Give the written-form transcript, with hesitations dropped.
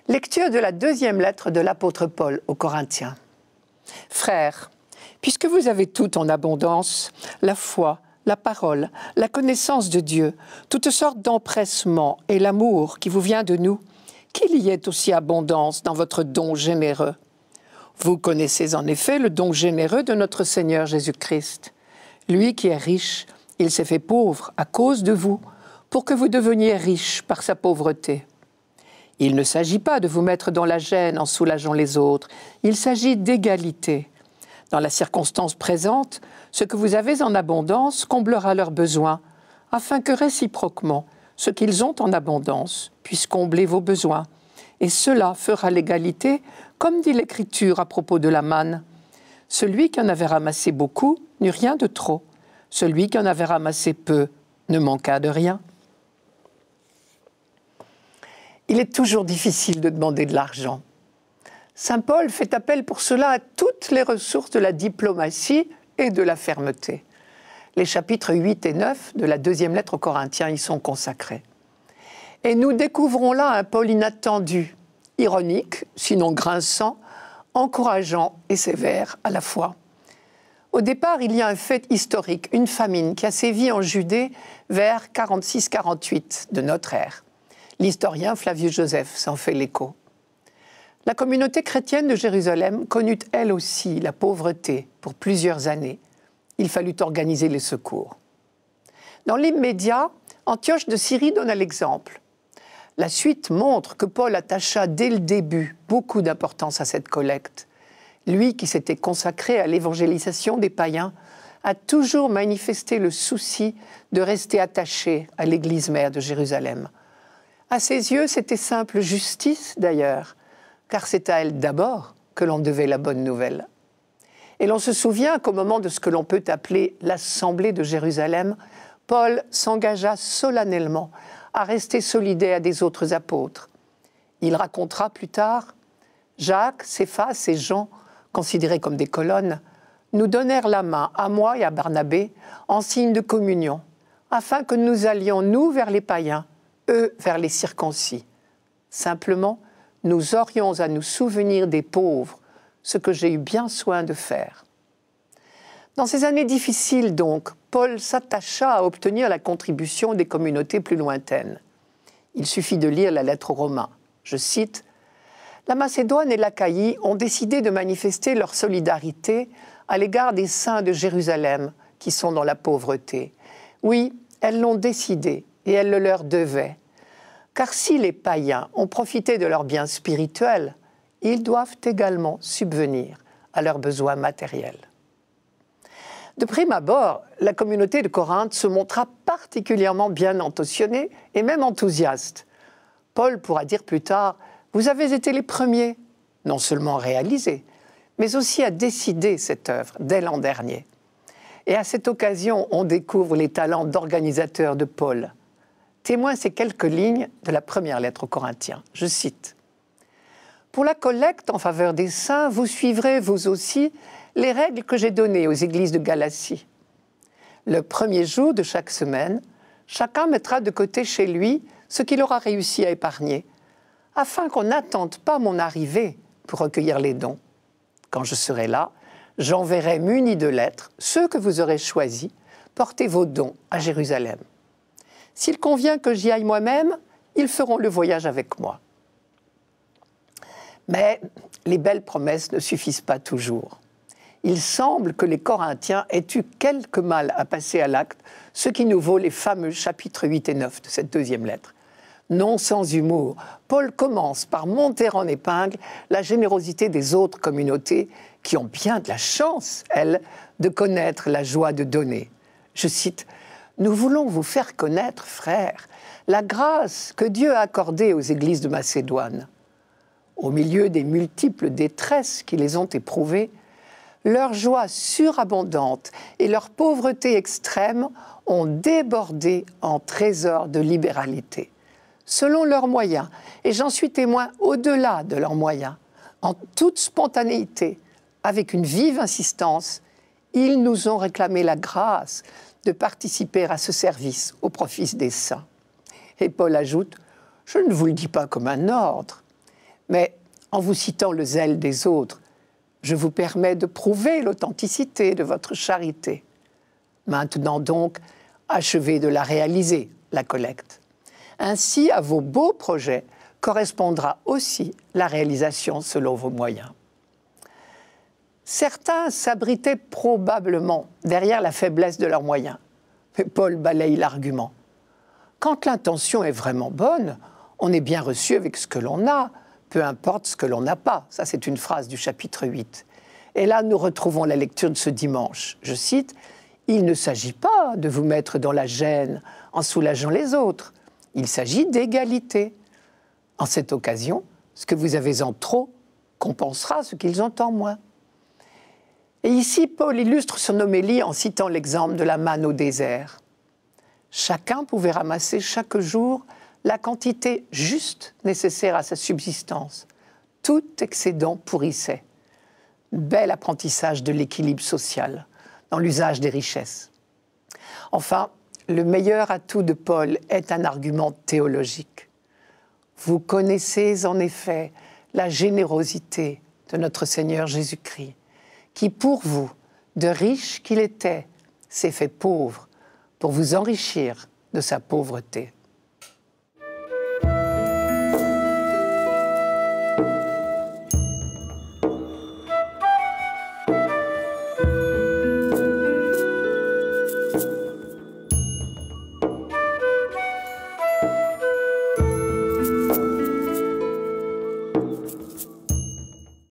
Lecture de la deuxième lettre de l'apôtre Paul aux Corinthiens. Frères, puisque vous avez tout en abondance, la foi, la parole, la connaissance de Dieu, toutes sortes d'empressements et l'amour qui vous vient de nous, qu'il y ait aussi abondance dans votre don généreux. Vous connaissez en effet le don généreux de notre Seigneur Jésus-Christ. Lui qui est riche, il s'est fait pauvre à cause de vous, pour que vous deveniez riches par sa pauvreté. Il ne s'agit pas de vous mettre dans la gêne en soulageant les autres, il s'agit d'égalité. Dans la circonstance présente, ce que vous avez en abondance comblera leurs besoins, afin que réciproquement, ce qu'ils ont en abondance puisse combler vos besoins. Et cela fera l'égalité, comme dit l'Écriture à propos de la manne. Celui qui en avait ramassé beaucoup n'eut rien de trop. Celui qui en avait ramassé peu ne manqua de rien. Il est toujours difficile de demander de l'argent. Saint Paul fait appel pour cela à toutes les ressources de la diplomatie et de la fermeté. Les chapitres 8 et 9 de la deuxième lettre aux Corinthiens y sont consacrés. Et nous découvrons là un Paul inattendu, ironique, sinon grinçant, encourageant et sévère à la fois. Au départ, il y a un fait historique, une famine qui a sévi en Judée vers 46-48 de notre ère. L'historien Flavius Joseph s'en fait l'écho. La communauté chrétienne de Jérusalem connut elle aussi la pauvreté pour plusieurs années. Il fallut organiser les secours. Dans l'immédiat, Antioche de Syrie donna l'exemple. La suite montre que Paul attacha dès le début beaucoup d'importance à cette collecte. Lui qui s'était consacré à l'évangélisation des païens a toujours manifesté le souci de rester attaché à l'église mère de Jérusalem. À ses yeux, c'était simple justice d'ailleurs, car c'est à elle d'abord que l'on devait la bonne nouvelle. Et l'on se souvient qu'au moment de ce que l'on peut appeler l'Assemblée de Jérusalem, Paul s'engagea solennellement à rester solidaire des autres apôtres. Il racontera plus tard « Jacques, Céphas et Jean, considérés comme des colonnes, nous donnèrent la main à moi et à Barnabé en signe de communion, afin que nous allions, nous, vers les païens, eux vers les circoncis. Simplement, nous aurions à nous souvenir des pauvres, ce que j'ai eu bien soin de faire. » Dans ces années difficiles, donc, Paul s'attacha à obtenir la contribution des communautés plus lointaines. Il suffit de lire la lettre aux Romains. Je cite « La Macédoine et l'Achaïe ont décidé de manifester leur solidarité à l'égard des saints de Jérusalem qui sont dans la pauvreté. Oui, elles l'ont décidé et elles le leur devaient. Car si les païens ont profité de leurs biens spirituels, ils doivent également subvenir à leurs besoins matériels. » De prime abord, la communauté de Corinthe se montra particulièrement bien intentionnée et même enthousiaste. Paul pourra dire plus tard « Vous avez été les premiers, non seulement à réaliser, mais aussi à décider cette œuvre dès l'an dernier. » Et à cette occasion, on découvre les talents d'organisateur de Paul. Témoin ces quelques lignes de la première lettre aux Corinthiens. Je cite « Pour la collecte en faveur des saints, vous suivrez, vous aussi, les règles que j'ai données aux églises de Galatie. Le premier jour de chaque semaine, chacun mettra de côté chez lui ce qu'il aura réussi à épargner, afin qu'on n'attende pas mon arrivée pour recueillir les dons. Quand je serai là, j'enverrai munis de lettres ceux que vous aurez choisis, portez vos dons à Jérusalem. S'il convient que j'y aille moi-même, ils feront le voyage avec moi. » Mais les belles promesses ne suffisent pas toujours. Il semble que les Corinthiens aient eu quelque mal à passer à l'acte, ce qui nous vaut les fameux chapitres 8 et 9 de cette deuxième lettre. Non sans humour, Paul commence par monter en épingle la générosité des autres communautés qui ont bien de la chance, elles, de connaître la joie de donner. Je cite « Nous voulons vous faire connaître, frères, la grâce que Dieu a accordée aux églises de Macédoine. Au milieu des multiples détresses qui les ont éprouvées, leur joie surabondante et leur pauvreté extrême ont débordé en trésors de libéralité. Selon leurs moyens, et j'en suis témoin au-delà de leurs moyens, en toute spontanéité, avec une vive insistance, ils nous ont réclamé la grâce de participer à ce service au profit des saints. » Et Paul ajoute « Je ne vous le dis pas comme un ordre, Mais en vous citant le zèle des autres, je vous permets de prouver l'authenticité de votre charité. Maintenant donc, achevez de la réaliser, la collecte. Ainsi, à vos beaux projets correspondra aussi la réalisation selon vos moyens. Certains s'abritaient probablement derrière la faiblesse de leurs moyens. Mais Paul balaye l'argument. Quand l'intention est vraiment bonne, on est bien reçu avec ce que l'on a, peu importe ce que l'on n'a pas. Ça, c'est une phrase du chapitre 8. Et là, nous retrouvons la lecture de ce dimanche. Je cite, « Il ne s'agit pas de vous mettre dans la gêne en soulageant les autres. Il s'agit d'égalité. En cette occasion, ce que vous avez en trop compensera ce qu'ils ont en moins. » Et ici, Paul illustre son homélie en citant l'exemple de la manne au désert. Chacun pouvait ramasser chaque jour la quantité juste nécessaire à sa subsistance. Tout excédent pourrissait. Bel apprentissage de l'équilibre social dans l'usage des richesses. Enfin, le meilleur atout de Paul est un argument théologique. Vous connaissez en effet la générosité de notre Seigneur Jésus-Christ, qui pour vous, de riche qu'il était, s'est fait pauvre pour vous enrichir de sa pauvreté.